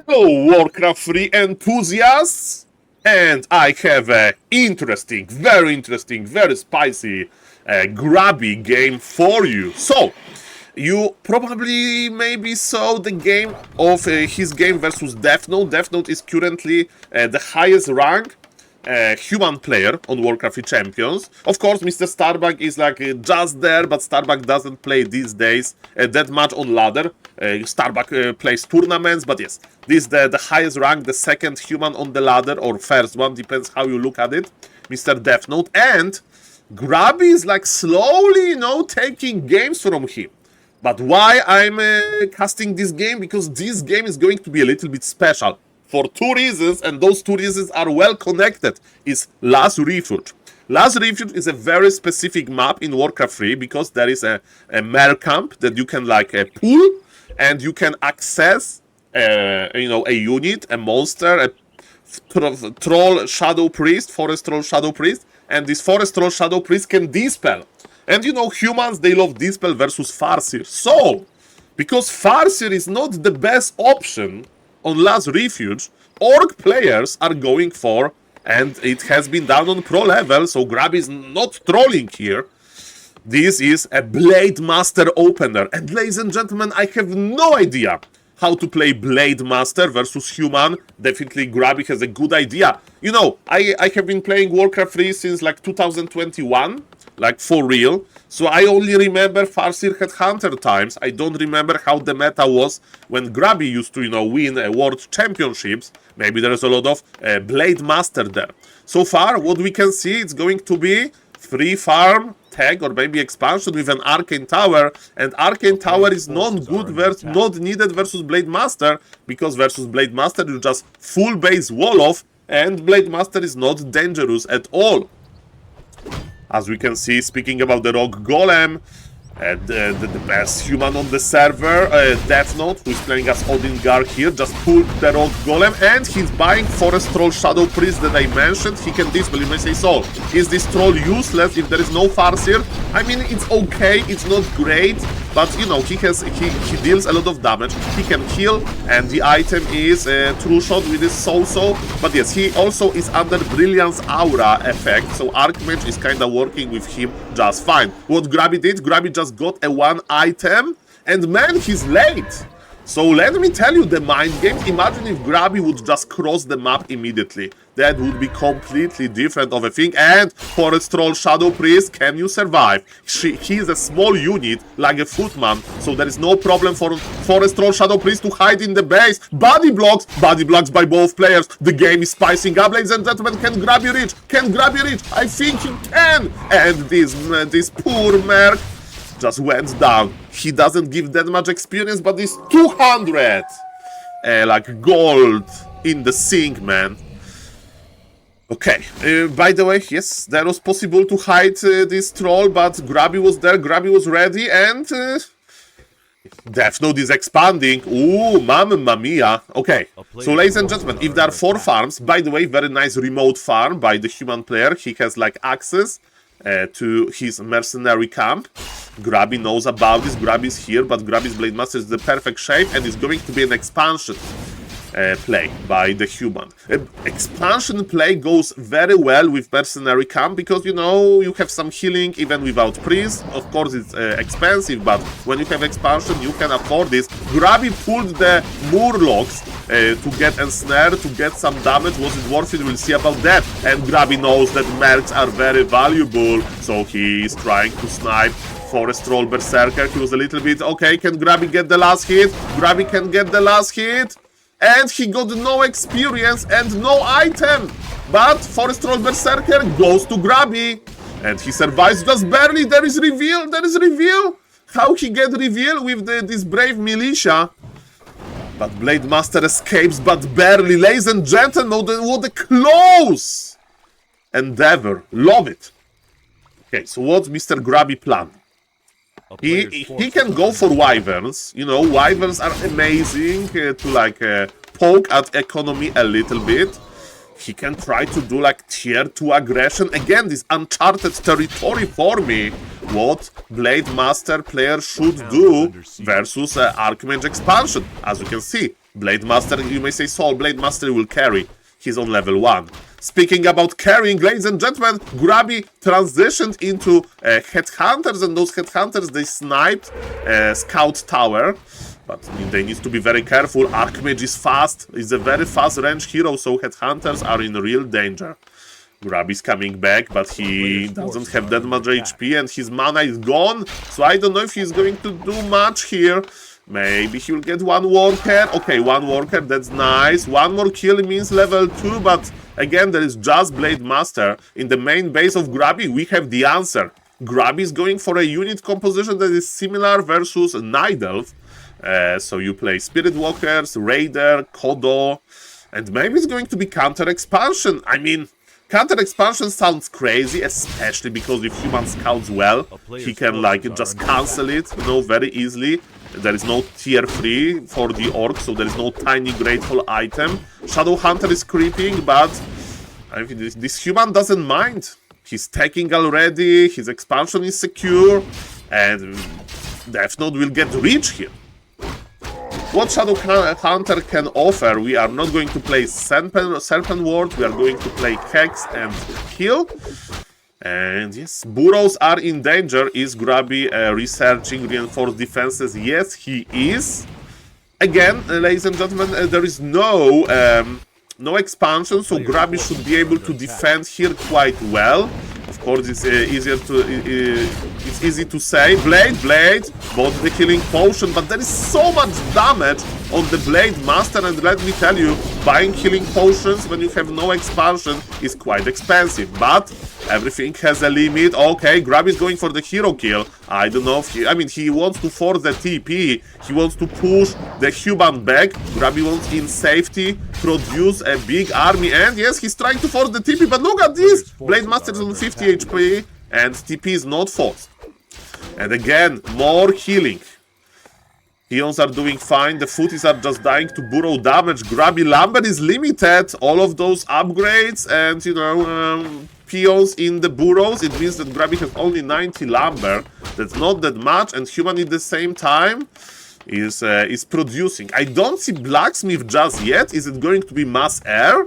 Hello, Warcraft 3 enthusiasts! And I have a interesting, very spicy, grubby game for you. So, you probably maybe saw the game of his game versus Death Note. Death Note is currently the highest rank human player on Warcraft 3 Champions. Of course, Mr. Starbuck is like just there, but Starbuck doesn't play these days that much on ladder. Starbuck plays tournaments, but yes, this is the highest rank, the second human on the ladder, or first one, depends how you look at it, Mr. Death Note. And Grubby is like slowly, taking games from him. But why I'm casting this game? Because this game is going to be a little bit special. For two reasons, and those two reasons are well connected, is Last Refuge. Last Refuge is a very specific map in Warcraft 3 because there is a mare camp that you can like pull, and you can access a unit, a monster, a troll shadow priest, forest troll shadow priest, and this forest troll shadow priest can dispel. And humans, they love dispel versus Farseer. So, because Farseer is not the best option on Last Refuge, Orc players are going for, and it has been done on pro level, so Grubby is not trolling here. This is a Blademaster opener. And ladies and gentlemen, I have no idea how to play Blademaster versus human. Definitely Grubby has a good idea. I have been playing Warcraft 3 since like 2021. Like for real. So I only remember Farseer Headhunter times. I don't remember how the meta was when Grubby used to, win world championships. Maybe there's a lot of Blademaster there. So far, what we can see, it's going to be free farm, tag, or maybe expansion with an Arcane Tower. And Arcane Tower is not needed versus Blademaster, because versus Blademaster you just full base wall off, and Blademaster is not dangerous at all. As we can see, speaking about the Rogue Golem, the best human on the server, Death Note, who is playing as Odingar here, just pulled the Rogue Golem, and he's buying Forest Troll Shadow Priest that I mentioned. He can dispel. You may say, Saul, is this troll useless if there is no Farseer? I mean, it's okay, it's not great, but he deals a lot of damage. He can heal, and the item is True Shot with his Soul. But yes, he also is under Brilliance Aura effect, so Archmage is kinda working with him just fine. What Grubby did, Grubby just got a one item, and man, he's late. So let me tell you the mind game. Imagine if Grubby would just cross the map immediately. That would be completely different of a thing. And Forest Troll Shadow Priest, can you survive? He is a small unit, like a footman, so there is no problem for Forest Troll Shadow Priest to hide in the base. Body blocks by both players. The game is spicing up, ladies and gentlemen. Can Grubby reach? Can Grubby reach? I think he can. And this poor merc just went down. He doesn't give that much experience, but this 200 like gold in the sink, man. Okay, by the way, yes, that was possible to hide this troll, but Grubby was there, Grubby was ready, and Death Note is expanding. Ooh, mamma mia. Okay, so ladies and gentlemen, if there are 4 farms, by the way, very nice remote farm by the human player. He has like access to his mercenary camp. Grubby knows about this. Grubby is here, but Grubby's Blademaster is the perfect shape, and is going to be an expansion play by the human. Expansion play goes very well with mercenary camp because you have some healing even without priest. Of course, it's expensive, but when you have expansion, you can afford this. Grubby pulled the Murlocs to get ensnared, to get some damage. Was it worth it? We'll see about that. And Grubby knows that mercs are very valuable, so he is trying to snipe Forest Troll Berserker. He was a little bit, okay, can Grubby get the last hit? Grubby can get the last hit. And he got no experience and no item. But Forest Troll Berserker goes to Grubby. And he survives just barely. There is reveal. There is reveal. How he get reveal with this brave militia. But Blademaster escapes, but barely. Ladies and gentlemen, what a close endeavor. Love it. Okay, so what's Mr. Grubby plan? He can go for wyverns. Wyverns are amazing to like poke at economy a little bit. He can try to do like tier 2 aggression. Again, this uncharted territory for me. What Blademaster player should do versus Archmage expansion. As you can see, Blademaster, you may say Blademaster will carry. He's on level 1. Speaking about carrying, ladies and gentlemen, Grubby transitioned into headhunters, and those headhunters, they sniped Scout Tower. But they need to be very careful. Archmage is fast. He's a very fast range hero, so headhunters are in real danger. Grubby's coming back, but he doesn't have that much HP, and his mana is gone. So I don't know if he's going to do much here. Maybe he will get one worker. Okay, one worker, that's nice. One more kill means level 2, but again, there is just Blademaster. In the main base of Grubby, we have the answer. Grubby is going for a unit composition that is similar versus Night Elf. So you play Spirit Walkers, Raider, Kodo, and maybe it's going to be counter expansion. I mean, counter expansion sounds crazy, especially because if human scouts well, he can like just cancel it, you know, very easily. There is no tier 3 for the orc, so there is no tiny grateful item. Shadow Hunter is creeping, but I mean, this human doesn't mind. He's taking already, his expansion is secure, and Death Note will get rich here. What Shadow Hunter can offer, we are not going to play Serpent Ward, we are going to play Hex and Heal. And yes, burrows are in danger. Is Grubby researching reinforced defenses? Yes, he is. Again, ladies and gentlemen, there is no expansion, so Grubby should be able to defend here quite well. Of course, it's it's easy to say. Blade, bought the healing potion, but there is so much damage on the Blademaster, and let me tell you, buying healing potions when you have no expansion is quite expensive, but everything has a limit. Okay, Grubby is going for the hero kill. I don't know if he wants to force the TP, he wants to push the human back. Grubby wants in safety produce a big army, and yes, he's trying to force the TP, but look at this! Blademaster is on 50 HP, and TP is not forced. And again, more healing. Peons are doing fine, the footies are just dying to burrow damage. Grubby Lumber is limited, all of those upgrades, and you know, peons in the burrows, it means that Grubby has only 90 lumber. That's not that much, and human at the same time is producing. I don't see blacksmith just yet. Is it going to be mass air?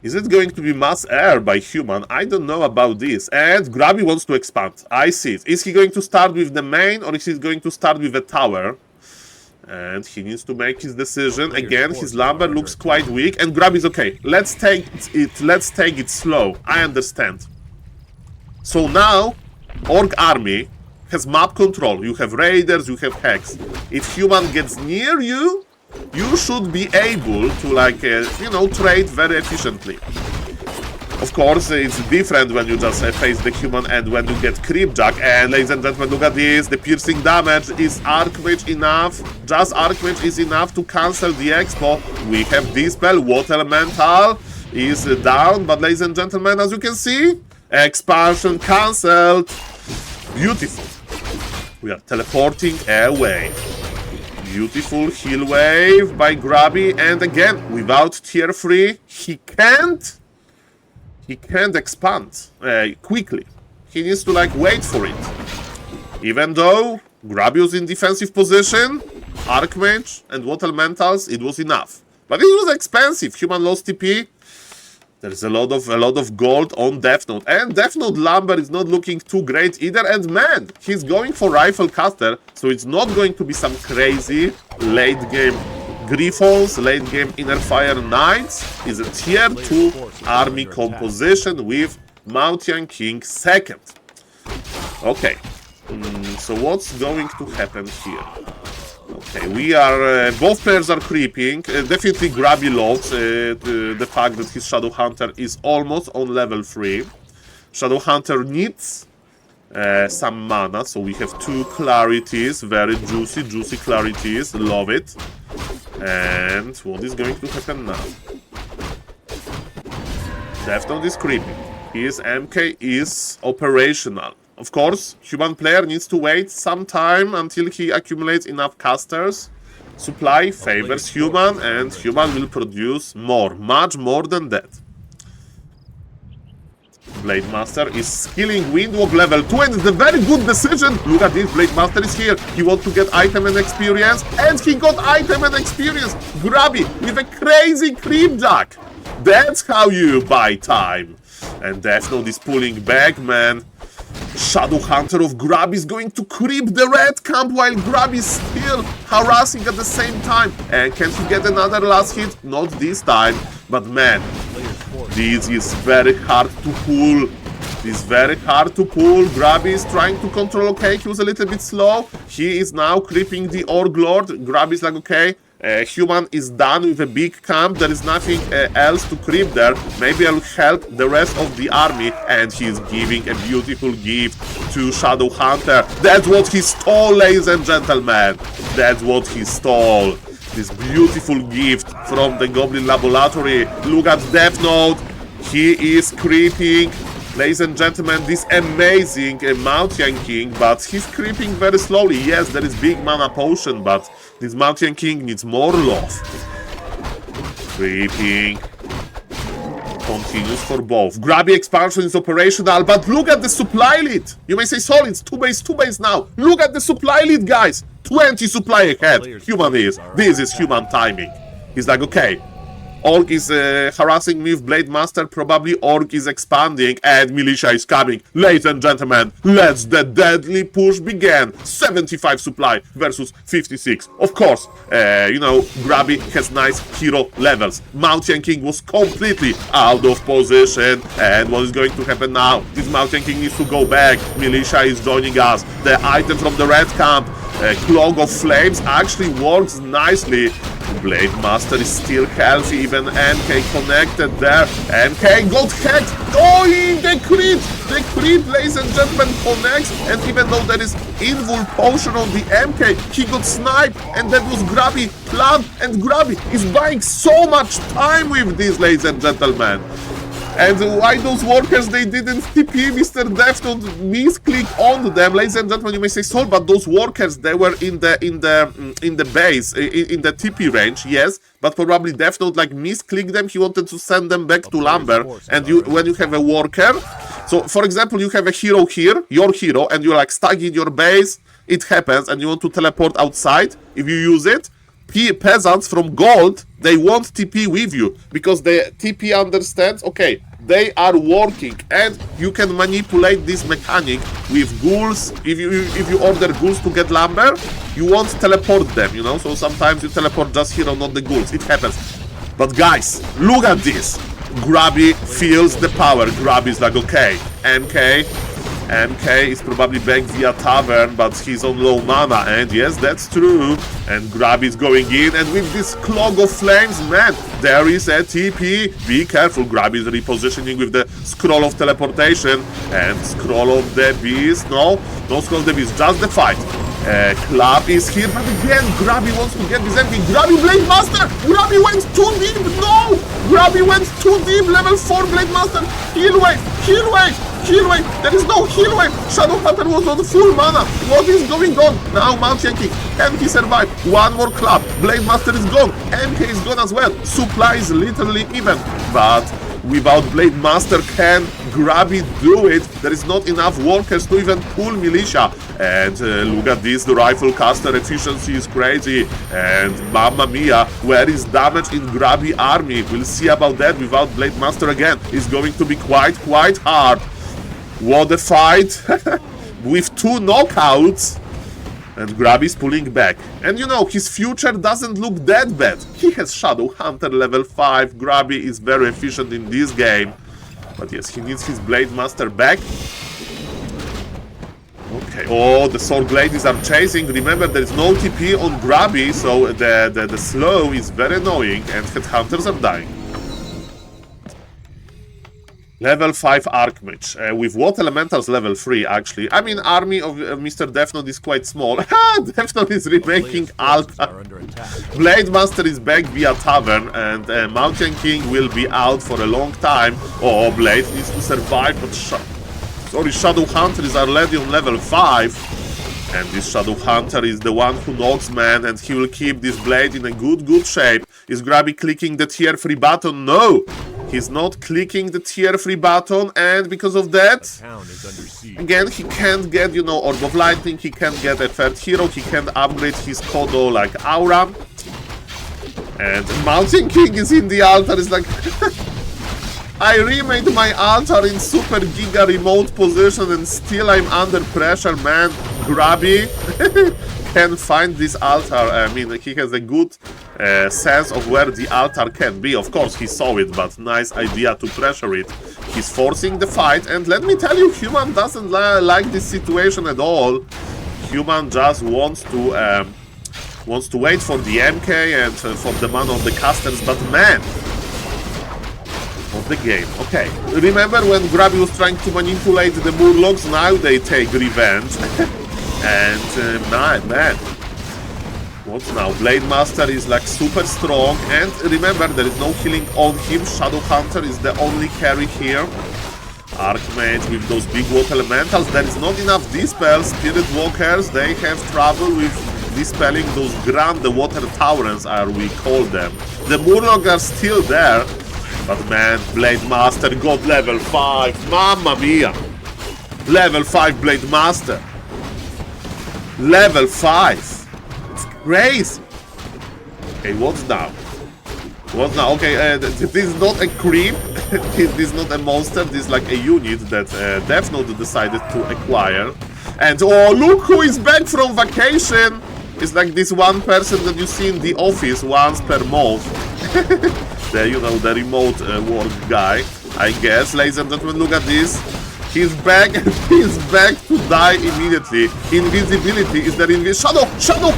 Is it going to be mass air by human? I don't know about this. And Grubby wants to expand. I see it. Is he going to start with the main, or is he going to start with a tower? And he needs to make his decision. Again, his lumber looks quite weak, and Grubby is okay. Let's take it slow. I understand. So now, Orc army has map control. You have raiders, you have hex. If human gets near you, you should be able to, like, you know, trade very efficiently. Of course, it's different when you just face the human and when you get Creepjack. And ladies and gentlemen, look at this. The piercing damage. Is Archmage enough? Just Archmage is enough to cancel the expo. We have Dispel. Water Elemental is down. But ladies and gentlemen, as you can see, expansion cancelled. Beautiful. We are teleporting away. Beautiful heal wave by Grubby, and again, without tier 3, he can't expand quickly. He needs to, like, wait for it. Even though Grubby was in defensive position, Archmage and Water Elementals, it was enough. But it was expensive. Human lost TP. There's a lot of gold on Death Note, and Death Note Lumber is not looking too great either. And man, he's going for Rifle Caster, so it's not going to be some crazy late game Griffons, late game Inner Fire Knights. Is a tier 2 army composition with Mountain King second. Okay, so what's going to happen here? Okay, we are, both players are creeping. Definitely Grubby loves the fact that his Shadow Hunter is almost on level 3. Shadow Hunter needs some mana, so we have 2 clarities, very juicy clarities, love it. And what is going to happen now? Death Note is creeping. His MK is operational. Of course, human player needs to wait some time until he accumulates enough casters. Supply favors human, and human will produce more, much more than that. Blademaster is skilling Windwalk level 2, and it's a very good decision. Look at this, Blademaster is here. He wants to get item and experience, and he got item and experience. Grubby with a crazy creep jack. That's how you buy time. And Death Note is pulling back, man. Shadow Hunter of Grubby is going to creep the red camp while Grubby is still harassing at the same time. And can he get another last hit? Not this time. But man, this is very hard to pull. This is very hard to pull. Grubby is trying to control. Okay, he was a little bit slow. He is now creeping the Orc Lord. Grubby is like, okay. Human is done with a big camp. There is nothing else to creep there. Maybe I'll help the rest of the army. And he's giving a beautiful gift to Shadow Hunter. That's what he stole, ladies and gentlemen. That's what he stole. This beautiful gift from the Goblin Laboratory. Look at Death Note. He is creeping. Ladies and gentlemen, this amazing Mountain King, but he's creeping very slowly. Yes, there is big mana potion, but this Mountain King needs more love. Creeping. Continues for both. Grubby expansion is operational, but look at the supply lead. You may say, Saul, it's 2 base now. Look at the supply lead, guys. 20 supply ahead. Human is. This is human timing. He's like, okay. Orc is harassing me with Blademaster, probably Orc is expanding, and Militia is coming. Ladies and gentlemen, let's the deadly push begin. 75 supply versus 56. Of course, you know, Grubby has nice hero levels. Mountain King was completely out of position, and what is going to happen now? This Mountain King needs to go back. Militia is joining us. The item from the red camp, Clog of Flames, actually works nicely. Blademaster is still healthy, even MK connected there. MK got hacked. Oh, the crit, ladies and gentlemen, connects. And even though there is invul potion on the MK, he got sniped, and that was Grubby plan. And Grubby is buying so much time with this, ladies and gentlemen. And why those workers, they didn't TP Mr. Death Note misclick on them? Ladies and gentlemen, you may say, Saul, but those workers, they were in the base, in the TP range, yes, but probably Death Note like misclicked them. He wanted to send them back to Lumber. And when you have a worker, so for example, you have a hero here, your hero, and you're like stuck in your base, it happens, and you want to teleport outside. If you use it, peasants from gold, they won't TP with you, because the TP understands, okay, they are working, and you can manipulate this mechanic with ghouls. If you order ghouls to get lumber, you won't teleport them, you know, so sometimes you teleport just hero, not the ghouls. It happens. But guys, look at this. Grubby feels the power. Grubby is like, okay, MK is probably back via Tavern, but he's on low mana, and yes, that's true. And Grubby is going in, and with this Clog of Flames, man, there is a TP. Be careful, Grubby is repositioning with the Scroll of Teleportation, and Scroll of the Beast, no Scroll of the Beast, just the fight. Club is here, but again, Grubby wants to get this MP. Grubby Blademaster! Grubby went too deep! No! Grubby went too deep! Level 4 Blademaster! Heal wave! Heal wave! Heal wave! There is no heal wave! Shadow Hunter was on full mana! What is going on? Now Mountain King, can he survive? One more club! Blademaster is gone! MK is gone as well! Supply is literally even, but without Blademaster, can Grubby do it? There is not enough workers to even pull Militia. And look at this, the rifle caster efficiency is crazy. And mamma mia, where is damage in Grubby army? We'll see about that. Without Blademaster again, it's going to be quite hard. What a fight! With 2 knockouts. And Grubby is pulling back. And you know, his future doesn't look that bad. He has Shadow Hunter level 5. Grubby is very efficient in this game. But yes, he needs his Blademaster back. Okay, oh, the Sword Ladies are chasing. Remember, there is no TP on Grubby, so the slow is very annoying, and Headhunters are dying. Level 5 Archmage. With what elementals level 3, actually? I mean, army of Mr. Death Note is quite small. Death Note is remaking Alta. Blademaster is back via Tavern, and Mountain King will be out for a long time. Oh, Blade needs to survive, but Shadow Hunter is already on level 5. And this Shadow Hunter is the one who knocks, man, and he will keep this Blade in a good shape. Is Grubby clicking the tier 3 button? No! He's not clicking the tier 3 button, and because of that, again, he can't get, you know, Orb of Lightning, he can't get a third hero, he can't upgrade his Kodo like Aura. And Mountain King is in the altar, it's like... I remade my altar in super giga remote position and still I'm under pressure, man. Grubby can find this altar. I mean, he has a good sense of where the altar can be. Of course, he saw it, but nice idea to pressure it. He's forcing the fight, and let me tell you, Human doesn't like this situation at all. Human just wants to wait for the MK and for the mana of the casters, but man, of the game. Okay, remember when Grubby was trying to manipulate the Murlocs? Now they take revenge. And man, what now? Blademaster is like super strong, and remember there is no healing on him. Shadowhunter is the only carry here. Archmage with those big water elementals. There is not enough dispel. Spirit Walkers, they have trouble with dispelling those grand water towers, as we call them. The Murlocs are still there. But man, Blademaster got level 5. Mamma mia! Level 5 Blademaster. Level 5. It's crazy. Okay, what's now? What's now? Okay, this is not a creep. This is not a monster. This is like a unit that Death Note decided to acquire. And oh, look who is back from vacation! It's like this one person that you see in the office once per month. You know, the remote work guy, I guess. Ladies and gentlemen, look at this. He's back, and he's back to die immediately. Invisibility is there. Shadow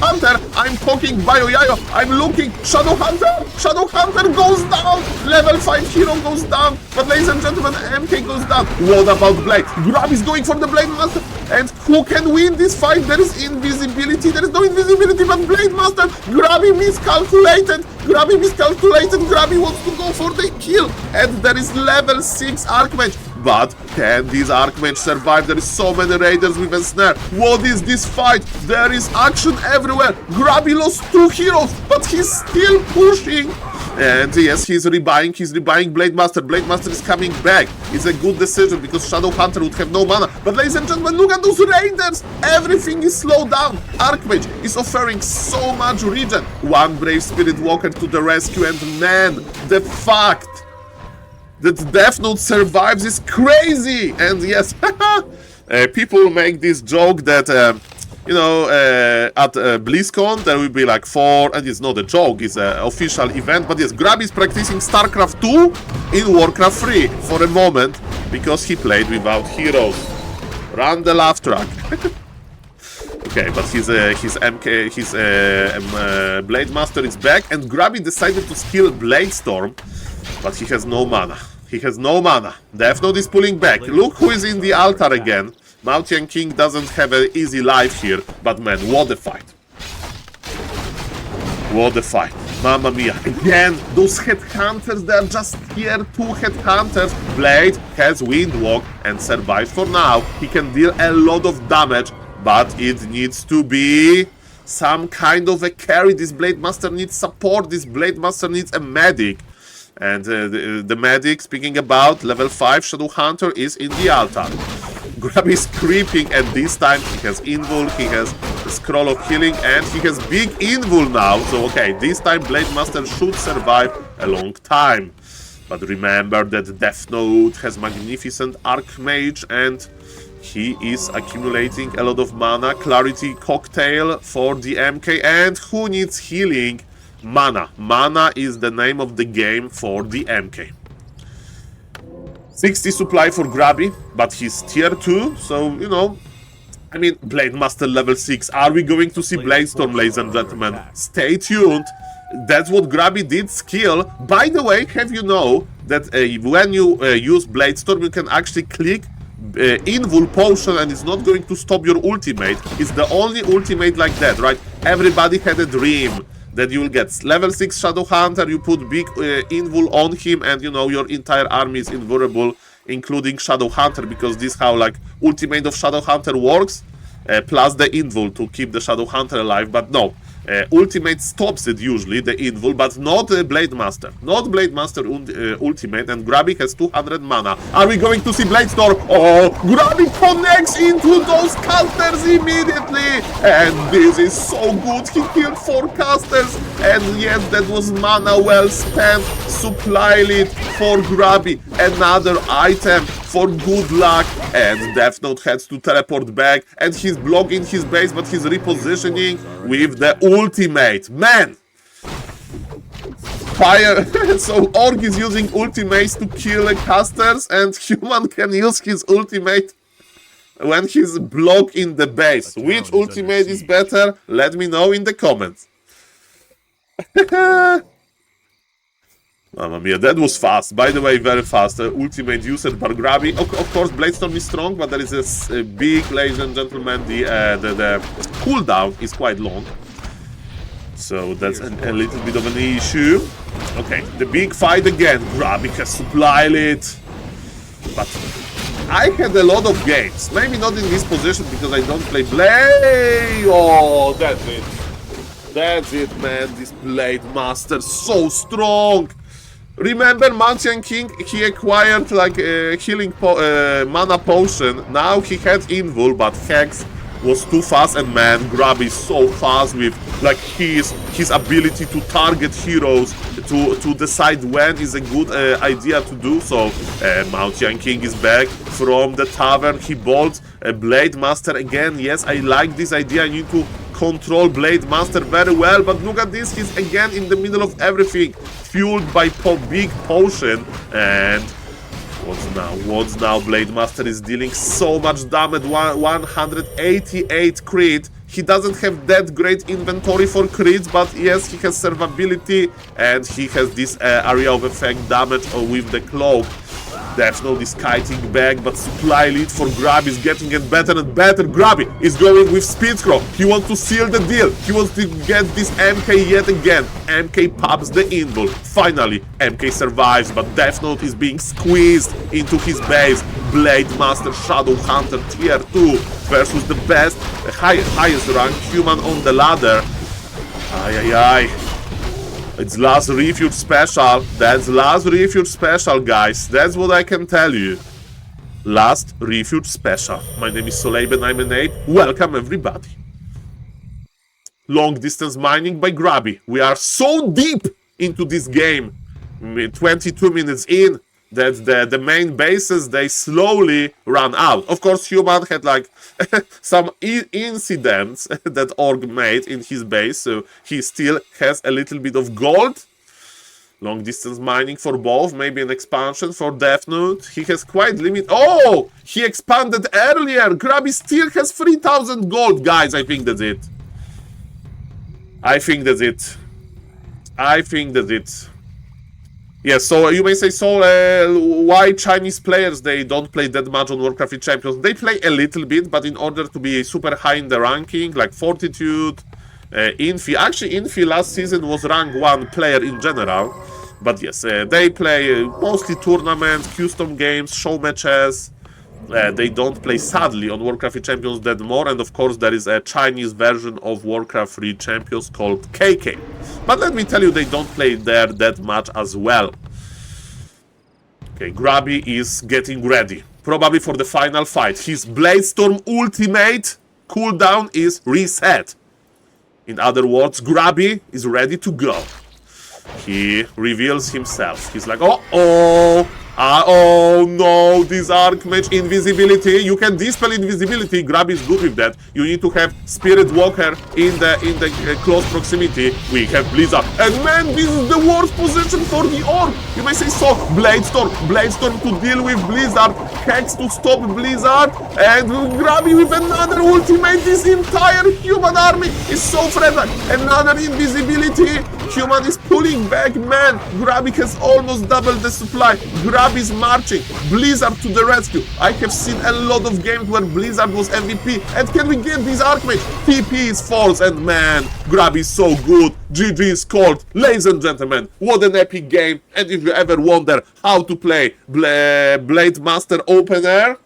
Hunter! I'm talking Bio-Yayo. I'm looking. Shadow Hunter goes down. Level 5 hero goes down. But ladies and gentlemen, MK goes down. What about Blade? Grub is going for the Blademaster. And who can win this fight? There is invisibility. There is no invisibility, but Blademaster. Grubby miscalculated. Grubby wants to go for the kill. And there is level 6 Archmage. But can these Archmage survive? There is so many raiders with a snare. What is this fight? There is action everywhere. Grubby lost 2 heroes, but he's still pushing. And yes, he's rebuying Blademaster. Blademaster is coming back. It's a good decision because Shadowhunter would have no mana. But ladies and gentlemen, look at those raiders. Everything is slowed down. Archmage is offering so much regen. One brave Spirit Walker to the rescue, and man, the fact that Death Note survives is crazy! And yes, people make this joke that, you know, at BlizzCon there will be like 4, and it's not a joke, it's an official event, but yes, Grubby is practicing StarCraft 2 in Warcraft 3 for a moment, because he played without heroes. Run the laugh track. Okay, but his Blademaster is back, and Grubby decided to skill Bladestorm. But he has no mana. Death Note is pulling back. Look who is in the altar again. Mountain King doesn't have an easy life here. But man, what a fight. Mamma mia. Again, those headhunters, they are just tier 2 headhunters. Blade has Windwalk and survives for now. He can deal a lot of damage, but it needs to be some kind of a carry. This Blademaster needs support. This Blademaster needs a medic. And the medic, speaking about level 5 Shadowhunter, is in the altar. Grubby is creeping, and this time he has Invul, he has the Scroll of Healing, and he has big Invul now. So okay, this time Blademaster should survive a long time. But remember that Death Note has magnificent Archmage, and he is accumulating a lot of mana. Clarity Cocktail for the MK, and who needs healing? Mana. Mana is the name of the game for the MK. 60 supply for Grubby, but he's tier 2, so, you know, I mean, Blademaster level 6. Are we going to see Bladestorm, ladies and gentlemen? Stay tuned. That's what Grubby did skill. By the way, have you know that when you use Bladestorm, you can actually click Invul Potion, and it's not going to stop your ultimate. It's the only ultimate like that, right? Everybody had a dream that you will get level 6 Shadowhunter, you put big Invul on him, and you know, your entire army is invulnerable, including Shadowhunter, because this is how like ultimate of Shadowhunter works, plus the Invul to keep the Shadowhunter alive. But no, ultimate stops it usually, the invul, but not Blademaster. Not Blademaster ultimate, and Grubby has 200 mana. Are we going to see Bladestorm? Oh, Grubby connects into those casters immediately! And this is so good, he killed 4 casters, and yes, that was mana well spent. Supply lead for Grubby, another item for good luck, and Death Note has to teleport back, and he's blocking his base, but he's repositioning with the ultimate. Man! Fire! So Orc is using ultimates to kill casters, and Human can use his ultimate when he's blocking the base. Which ultimate is better? Let me know in the comments. Mamma mia, that was fast. By the way, very fast. Ultimate used by Grubby. Of course, Bladestorm is strong, but there is a big, ladies and gentlemen, the cooldown is quite long. So that's a little bit of an issue. Okay, the big fight again. Grubby has supply lead. But I had a lot of games. Maybe not in this position because I don't play Blade. Oh, that's it. That's it, man. This Blademaster, so strong. Remember Mountain King, he acquired like a healing mana potion. Now he had invul, but Hex was too fast, and man, Grubby is so fast with like his ability to target heroes, to decide when is a good idea to do so. Mountain King is back from the tavern. He bolts a Blademaster again. Yes, I like this idea. I need to control Blademaster very well, but look at this, he's again in the middle of everything, fueled by big potion. And what's now? Blademaster is dealing so much damage, 188 crit. He doesn't have that great inventory for crits, but yes, he has survivability, and he has this area of effect damage with the cloak. Death Note is kiting back, but supply lead for Grubby is getting it better and better. Grubby is going with Speed Scroll. He wants to seal the deal. He wants to get this MK yet again. MK pops the invul. Finally, MK survives, but Death Note is being squeezed into his base. Blademaster Shadow Hunter tier 2 versus the best, highest rank human on the ladder. Ay. It's last refuge special. That's last refuge special, guys. That's what I can tell you. Last refuge special. My name is SaulApeMan, I'm an ape. Welcome everybody. Long distance mining by Grubby. We are so deep into this game. 22 minutes in, that the main bases, they slowly run out. Of course, Human had like some incidents that Orc made in his base, so he still has a little bit of gold. Long distance mining for both, maybe an expansion for Death Note. He has quite limit. Oh, he expanded earlier. Grubby still has 3,000 gold, guys. I think that's it. Yes, so you may say, so why Chinese players, they don't play that much on Warcraft 3 Champions? They play a little bit, but in order to be super high in the ranking, like Fortitude, Infi. Actually, Infi last season was rank 1 player in general. But yes, they play mostly tournaments, custom games, show matches. They don't play, sadly, on Warcraft 3 Champions that more. And of course, there is a Chinese version of Warcraft 3 Champions called KK. But let me tell you, they don't play there that much as well. Okay, Grubby is getting ready, probably for the final fight. His Bladestorm ultimate cooldown is reset. In other words, Grubby is ready to go. He reveals himself. He's like, oh no, this Archmage invisibility. You can dispel invisibility. Grubby is good with that. You need to have Spirit Walker in the close proximity. We have Blizzard. And man, this is the worst position for the Orc. You may say, so, Bladestorm to deal with Blizzard, Hex to stop Blizzard, and Grubby with another ultimate. This entire human army is so fragile. Another invisibility. Human is pulling back, man. Grubby has almost doubled the supply. Grubby is marching. Blizzard to the rescue. I have seen a lot of games where Blizzard was MVP. And can we get this Archmage? TP is false, and man, Grubby is so good. GG is called. Ladies and gentlemen, what an epic game. And if you ever wonder how to play Blademaster Open Air,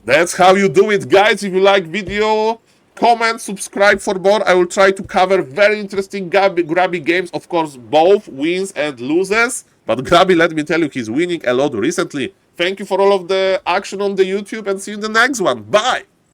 that's how you do it, guys. If you like video, comment, subscribe for more. I will try to cover very interesting Grubby games. Of course, both wins and loses. But Grubby, let me tell you, he's winning a lot recently. Thank you for all of the action on the YouTube and see you in the next one. Bye!